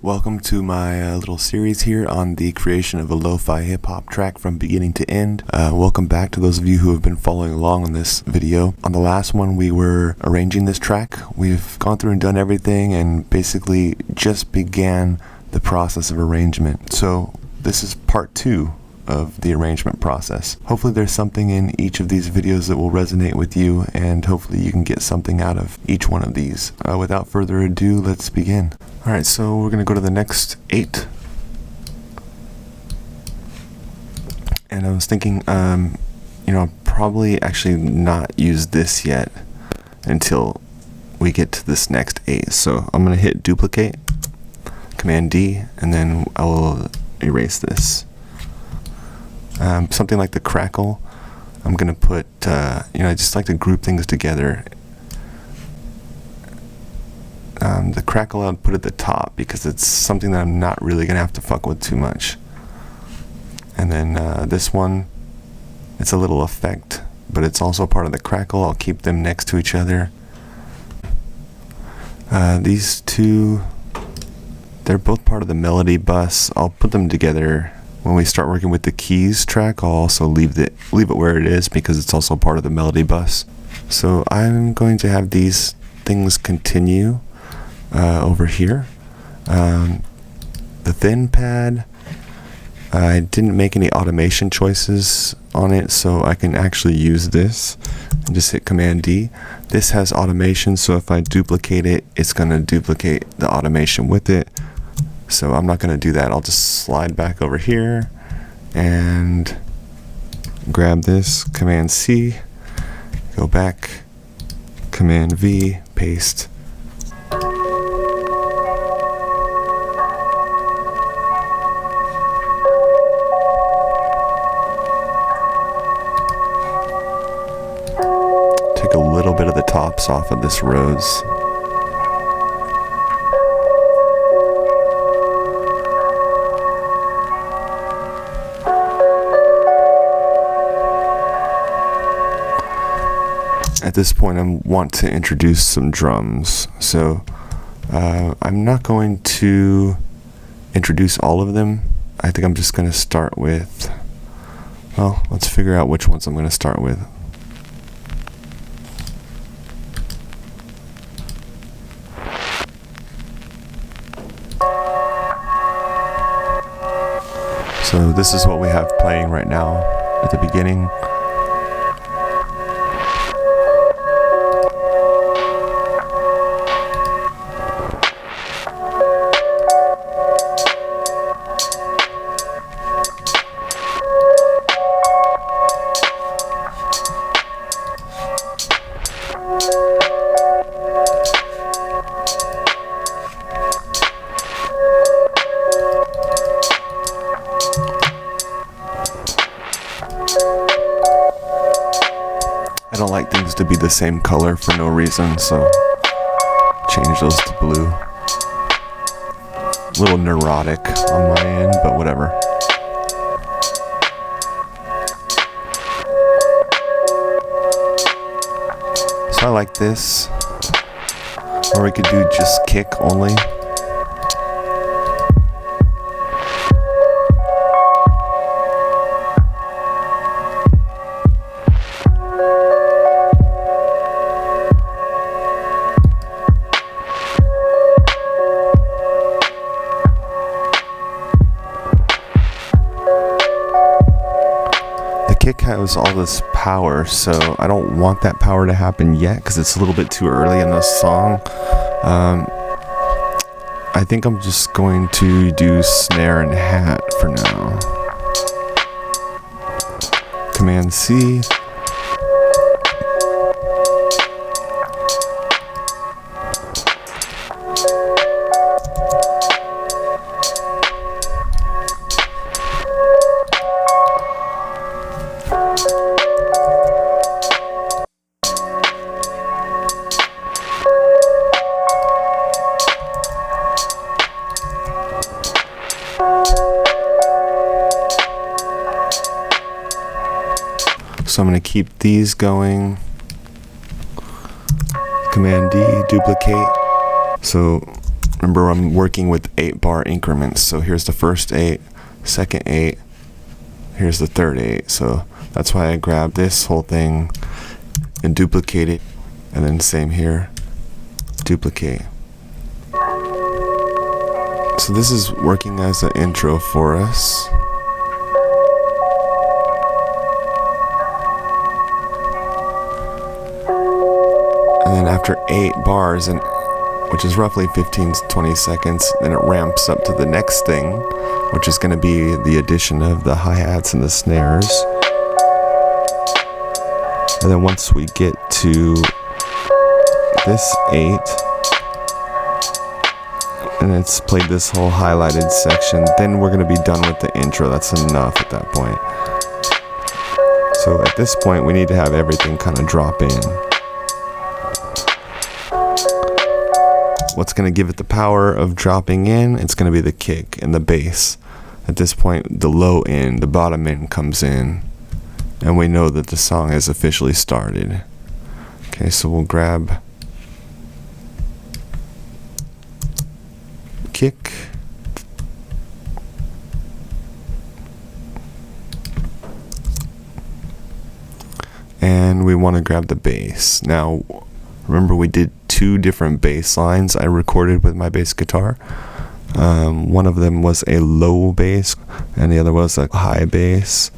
Welcome to my little series here on the creation of a Lofi Hip Hop track from beginning to end. Welcome back to those of you who have been following along on this video. On the last one we were arranging this track. We've gone through and done everything and basically just began the process of arrangement. So this is part 2 of the arrangement process. Hopefully there's something in each of these videos that will resonate with you, and hopefully you can get something out of each one of these. Without further ado, let's begin. Alright, so we're going to go to the next 8. And I was thinking, I'll probably actually not use this yet until we get to this next 8. So I'm going to hit duplicate, Command D, and then I will erase this. Something like the crackle, I'm going to put, I just like to group things together. The crackle I'll put at the top because it's something that I'm not really going to have to fuck with too much. And then this one, it's a little effect, but it's also part of the crackle. I'll keep them next to each other. These two, they're both part of the melody bus. I'll put them together. When we start working with the keys track, I'll also leave it where it is because it's also part of the melody bus. So I'm going to have these things continue over here. The thin pad, I didn't make any automation choices on it, so I can actually use this and just hit Command D. This has automation, so if I duplicate it, it's going to duplicate the automation with it. So I'm not going to do that. I'll just slide back over here and grab this, Command C, go back, Command V, paste. Take a little bit of the tops off of this rose. At this point, I want to introduce some drums. So I'm not going to introduce all of them. I think I'm just going to start with, well, let's figure out which ones I'm going to start with. So this is what we have playing right now at the beginning. I don't like things to be the same color for no reason, so change those to blue. A little neurotic on my end, but whatever. So I like this. Or we could do just kick only. Kick has all this power, so I don't want that power to happen yet because it's a little bit too early in the song. I think I'm just going to do snare and hat for now. Command C. So I'm going to keep these going. Command D, duplicate. So Remember, I'm working with 8-bar increments. So here's the first 8, second 8, here's the third 8. So that's why I grabbed this whole thing and duplicate it. And then same here, duplicate. So this is working as an intro for us. And then after 8 bars, and which is roughly 15 to 20 seconds, then it ramps up to the next thing, which is going to be the addition of the hi-hats and the snares. And then once we get to this 8, and it's played this whole highlighted section, then we're going to be done with the intro. That's enough at that point. So at this point, we need to have everything kind of drop in. What's going to give it the power of dropping in? It's going to be the kick and the bass. At this point, the low end, the bottom end comes in, and we know that the song has officially started. Okay, so we'll grab kick, and we want to grab the bass. Now, remember we did 2 different bass lines I recorded with my bass guitar. One of them was a low bass, and the other was a high bass.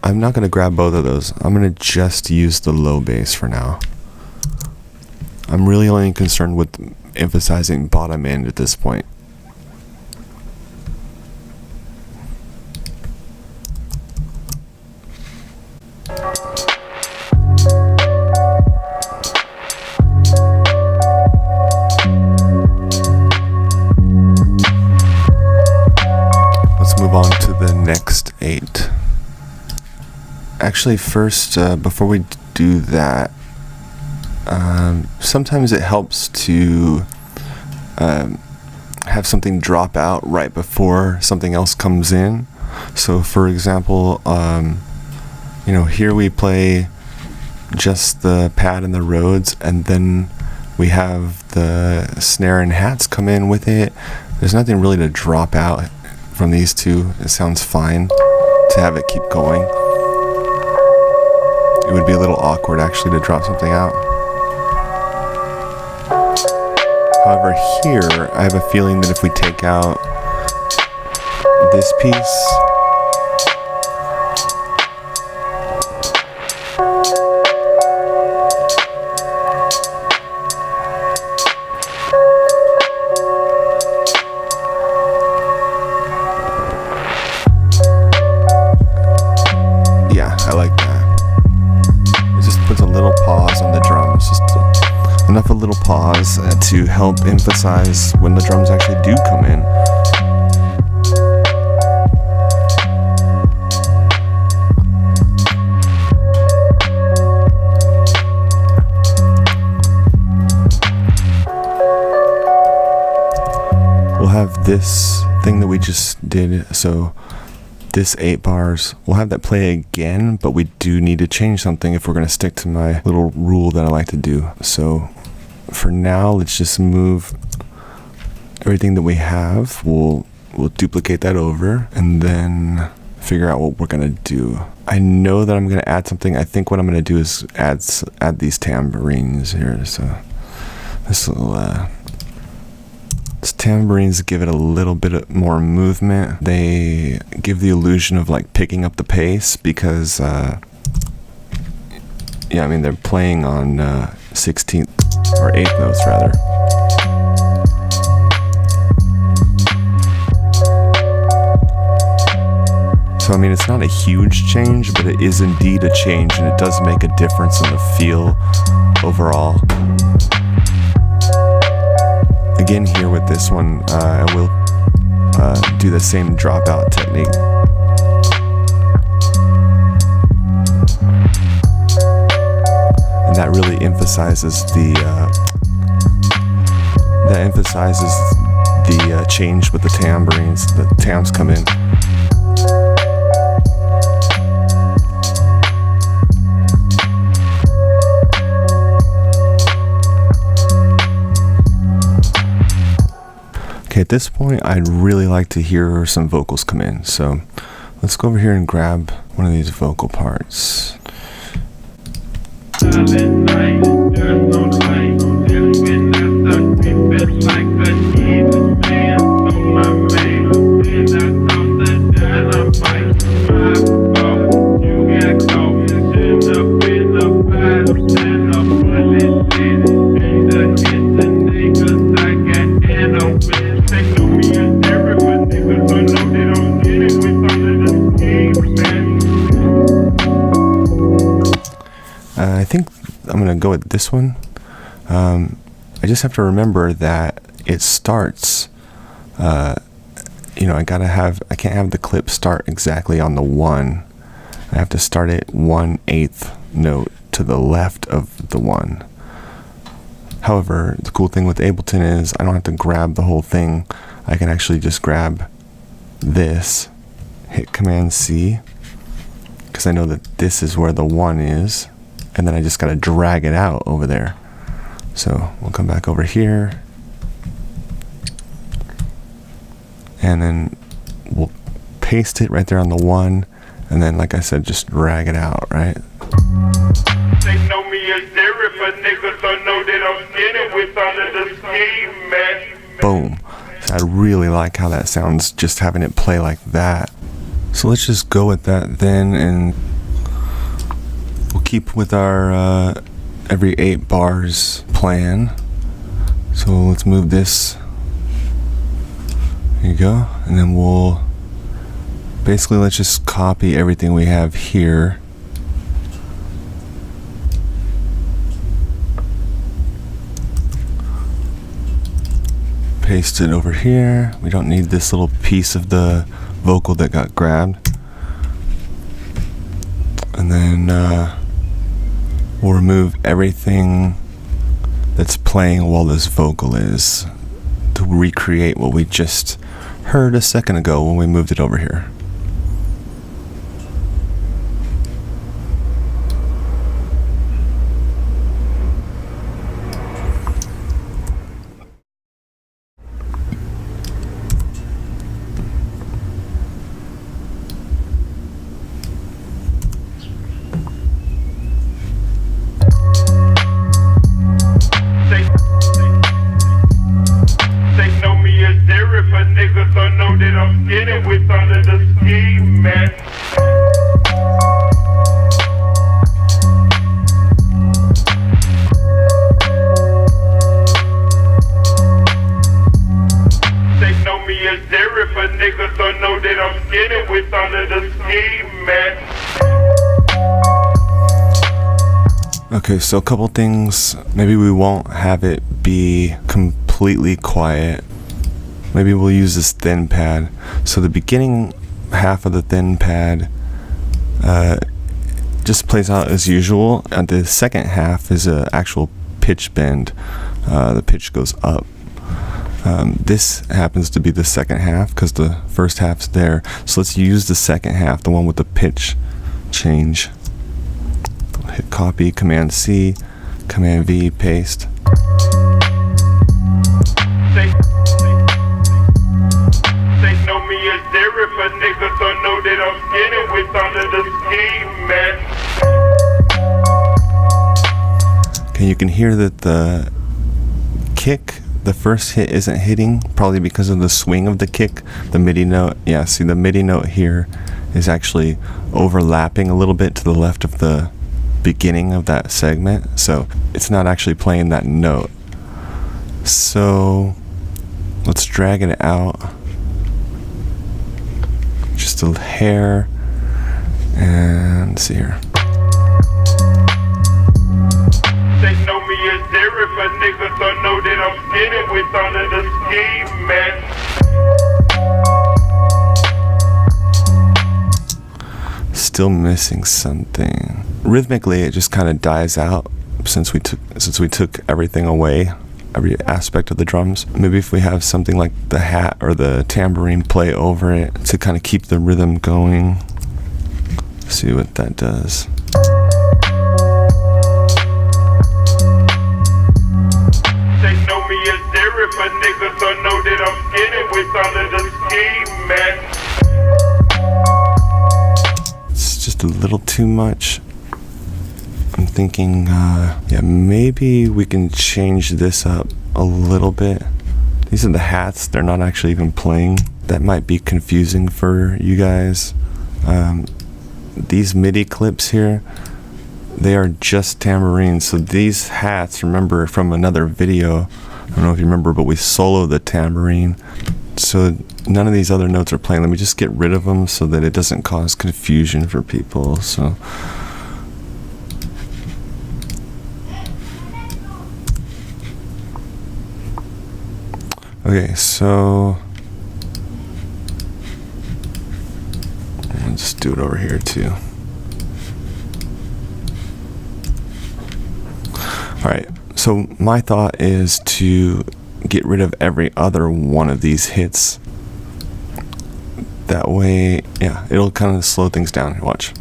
I'm not going to grab both of those. I'm going to just use the low bass for now. I'm really only concerned with emphasizing bottom end at this point. Let's move on to the next 8. Actually, first, before we do that, sometimes it helps to have something drop out right before something else comes in. So, for example, here we play just the pad and the Rhodes, and then we have the snare and hats come in with it. There's nothing really to drop out from these two. It sounds fine to have it keep going. It would be a little awkward actually to drop something out. However, here I have a feeling that if we take out this piece, yeah, I like that. Puts a little pause on the drums, just enough a little pause to help emphasize when the drums actually do come in. We'll have this thing that we just did, so this 8 bars, we'll have that play again, but we do need to change something if we're going to stick to my little rule that I like to do. So for now, let's just move everything that we have. We'll duplicate that over and then figure out what we're going to do. I know that I'm going to add something. I think what I'm going to do is add these tambourines here. So this will tambourines give it a little bit more movement. They give the illusion of like picking up the pace because they're playing on 16th or 8th notes rather. So So I mean, it's not a huge change, but it is indeed a change, and it does make a difference in the feel overall. Again, here with this one, I will do the same dropout technique. And that really emphasizes the change with the tambourines. The tams come in. Okay, at this point, I'd really like to hear some vocals come in. So let's go over here and grab one of these vocal parts. I think I'm gonna go with this one. I just have to remember that it starts, I can't have the clip start exactly on the 1. I have to start it 1/8 note to the left of the 1. However, the cool thing with Ableton is I don't have to grab the whole thing. I can actually just grab this, hit Command C, because I know that this is where the 1 is, and then I just gotta drag it out over there. So we'll come back over here, and then we'll paste it right there on the 1, and then, like I said, just drag it out, right? They know me as Derek, but niggas don't know that I'm skinny with all of the scheme, man. Boom. So I really like how that sounds, just having it play like that. So let's just go with that then, and we'll keep with our every 8 bars plan. So let's move this. There you go. And then we'll basically, let's just copy everything we have here. Paste it over here. We don't need this little piece of the vocal that got grabbed. And then we'll remove everything that's playing while this vocal is, to recreate what we just heard a second ago when we moved it over here. Okay, so a couple things. Maybe we won't have it be completely quiet. Maybe we'll use this thin pad. So the beginning half of the thin pad just plays out as usual, and the second half is an actual pitch bend. The pitch goes up. This happens to be the second half because the first half's there. So let's use the second half, the one with the pitch change. Hit copy, Command C, Command V, paste. They know me as Derek, but niggas don't know that I'm skinny with all of the scheme, man. Okay, you can hear that the kick, the first hit isn't hitting, probably because of the swing of the kick. The MIDI note, yeah, see the MIDI note here is actually overlapping a little bit to the left of the beginning of that segment, so it's not actually playing that note. So let's drag it out just a hair, And let's see here. They know me as there if a nigga don't know that I'm skinny with all of the scheme, man. Still missing something. Rhythmically, it just kind of dies out since we took everything away, every aspect of the drums. Maybe if we have something like the hat or the tambourine play over it to kind of keep the rhythm going. See what that does. They know me as there if a nigga don't know that I'm skinny with all of the scheme, man. It's just a little too much. I'm thinking, yeah, maybe we can change this up a little bit. These are the hats, they're not actually even playing. That might be confusing for you guys. These MIDI clips here, they are just tambourines. So these hats, remember from another video, I don't know if you remember, but we soloed the tambourine. So none of these other notes are playing. Let me just get rid of them so that it doesn't cause confusion for people. So okay, so let's do it over here too. Alright, so my thought is to get rid of every other one of these hits. That way, yeah, it'll kind of slow things down. Watch.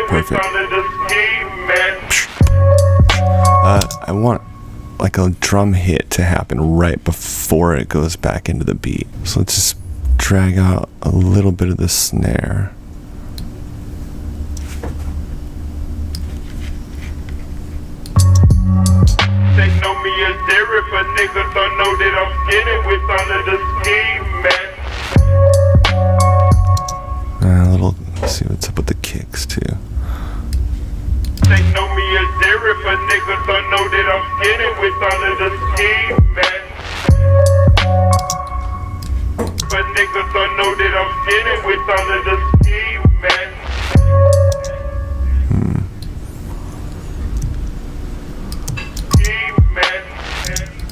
Perfect. I want like a drum hit to happen right before it goes back into the beat. So let's just drag out a little bit of the snare. They know me as there if a nigga don't know that I'm skinny with all of the scheme, man. A little, let's see what's up with the kicks too. They know me as there if a nigga don't know that I'm skinny with all of the scheme, man. If a nigga don't know that I'm skinny with all of the scheme, man. Scheme, man.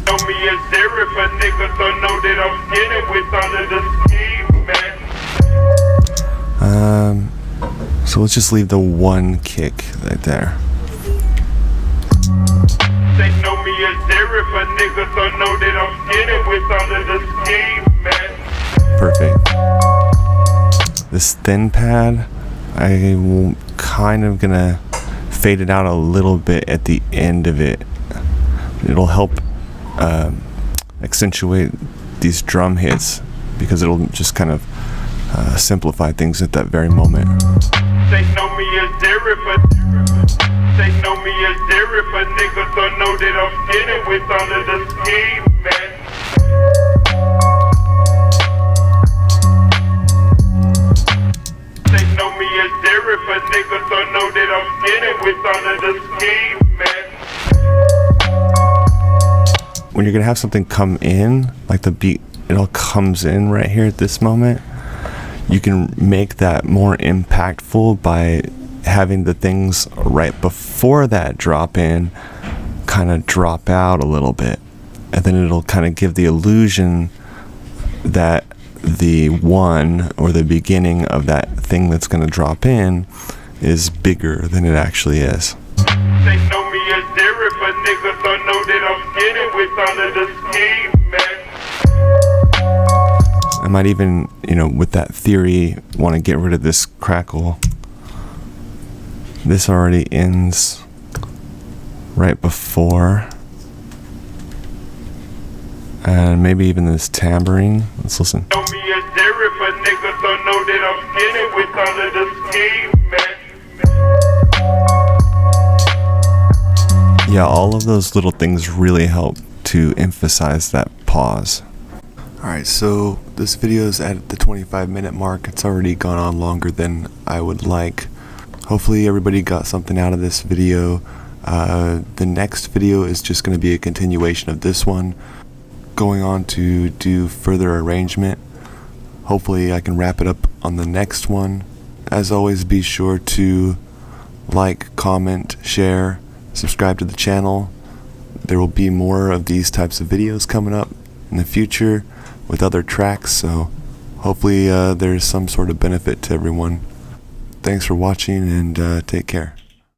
Know me as there if a nigga don't know that I'm skinny with all of the scheme, man. So let's just leave the one kick right there. They know me as there if a nigga don't know that I'm skinny with all of the scheme, man. Perfect. This thin pad, I'm kind of gonna fade it out a little bit at the end of it. It'll help accentuate these drum hits because it'll just kind of simplify things at that very moment. They know me as there if a nigga don't know that I'm skinny with all of the scheme, man. They know me as there if a nigga don't know that I'm skinny with all of the scheme, man. When you're gonna have something come in, like the beat, it all comes in right here at this moment. You can make that more impactful by having the things right before that drop in kind of drop out a little bit, and then it'll kind of give the illusion that the one or the beginning of that thing that's going to drop in is bigger than it actually is. They know me as there if a nigga don't know that I'm skinny with all of the scheme, man. I might even, with that theory, want to get rid of this crackle. This already ends right before. And maybe even this tambourine. Let's listen. Know me as there if a nigga don't know that I'm skinny with all of the scheme, man. Yeah, all of those little things really help to emphasize that pause. Alright, so this video is at the 25-minute mark. It's already gone on longer than I would like. Hopefully everybody got something out of this video. The next video is just going to be a continuation of this one, going on to do further arrangement. Hopefully I can wrap it up on the next one. As always, be sure to like, comment, share, subscribe to the channel. There will be more of these types of videos coming up in the future with other tracks, so hopefully there's some sort of benefit to everyone. Thanks for watching, and take care.